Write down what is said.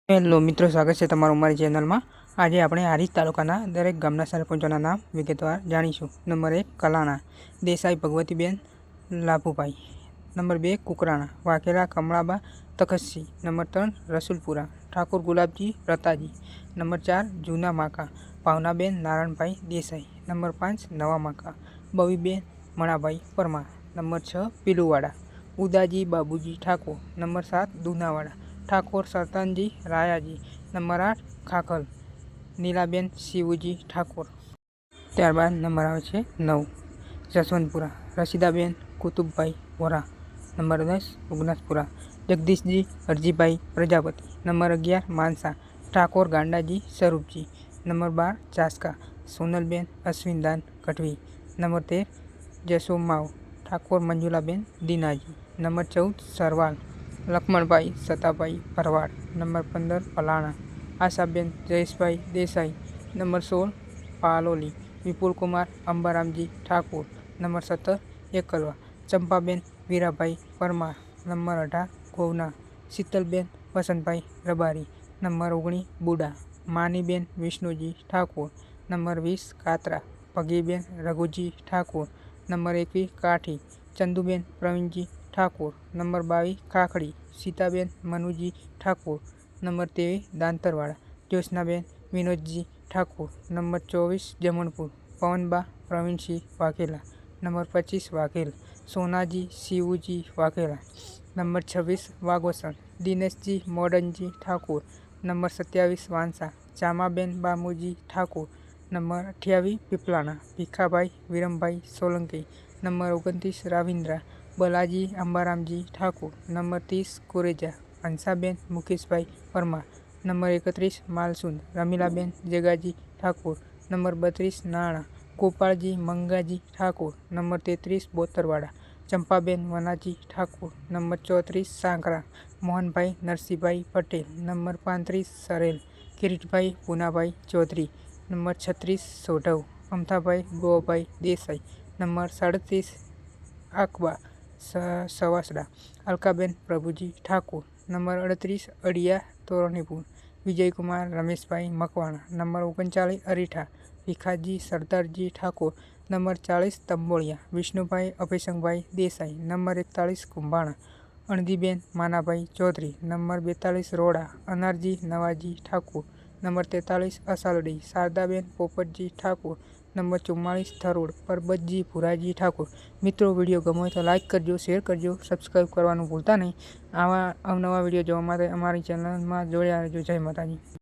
Hello મિત્રો, સ્વાગત છે તમારું અમારી ચેનલમાં। આજે આપણે હારીજ તાલુકાના દરેક ગામના સરપંચોના નામ વિગતવાર જાણીશું। Number 1 Kalana Desai Bhagwatiben Labhubhai. Number 2 Kukrana Vaghela Kamalaba Takhatsinh. Number 3 Rasulpura Thakor Gulabji Rataji. Number 4 જૂના માકા ભાવનાબેન નારાયણભાઈ દેસાઈ। નંબર 5 નવા Maka Baviben Manabhai Parmar. Number 6 Piluvada Udaji Babuji Thakor. Number 7 Dunavada Thakor Sartanji Rayaji. Number 8 Khakhal Nilaben Shivji Thakor. ત્યારબાદ નંબર આવે છે 9 Jaswantpura Rasidaben Kutubbhai Vora. Number 10 Ugnaspura Jagdishji Harjibhai Prajapati. Number 11 Mansa Thakor Gandaji Swarupji. Number 12 Chaska Sonalben Ashwindan Gadhvi. Number 13 Jasomav Thakor Manjulaben Dinaji. Number 14 Sarval Laxmanbhai Satabhai Bharwad. Number 15 Palana Ashaben Jayeshbhai Desai. Number 16 Paloli Vipulkumar Ambaramji Thakor. Number 17 Ekalva Champaben Virabhai Parmar. Number 18 Govna Shitalben Vasantbhai Rabari. Number 19 Buda Maniben Vishnuji Thakor. Number 20 Katra Bhagiben Raghuji Thakor. Number 21 Kathi Chanduben Pravinji Thakor. Number 22 Khakhdi Sitaben Manuji Thakor. Number 23 Dantarwada Jyotsnaben Vinodji Thakor. Number 24 Jamanpur Pavanba Pravinsinh Vaghela. Number 25 Vaghel Sonaji Shivji Vaghela. Number 26 Vagosan Dineshji Modanji Thakor. Number 27 Vansa Jamaben Bamuji Thakor. Number 28 Piplana Bhikhabhai Virambhai Solanki. Number 29 Ravindra Balaji Ambaramji Thakor. Number 30 Kureja Hansaben Mukeshbhai Parmar. Number 31 Malsund Ramilaben Jagaji Thakor. Number 32 Nana Gopalji Mangaji Thakor. Number 33 Botarwada Champaben Vanaji Thakor. Number 34 સાંકરા Mohanbhai Narsinhbhai Patel. Number 35 Sarel Kiritbhai Punabhai Chaudhary. Number 36 Sodhav Amthabhai Govabhai Desai. Number 37 Akba Savasda Alkaben Prabhuji Thakor. Number 38 Adiya Toranipur Vijaykumar Rameshbhai Makwana. Number 39 Aritha Bhikhaji Sardarji Thakor. Number 40 Tamboliya Vishnubhai Abhaysangbhai Desai. Number 41 Kumbhana Andiben Manabhai Chaudhary. Number 42 Roda Anarji Navaji Thakor. Number 43 Asaldi Shardaben Popatji Thakor. Number 44 Tharod Parbatji Bhuraji Thakor. મિત્રો, video ગમ્યો હોય તો like કરજો, share કરજો, subscribe કરવાનું ભૂલતા નહીં। આવા અવનવા વિડીયો જોવા માટે અમારી ચેનલમાં જોડાયા રહેજો। જય માતાજી।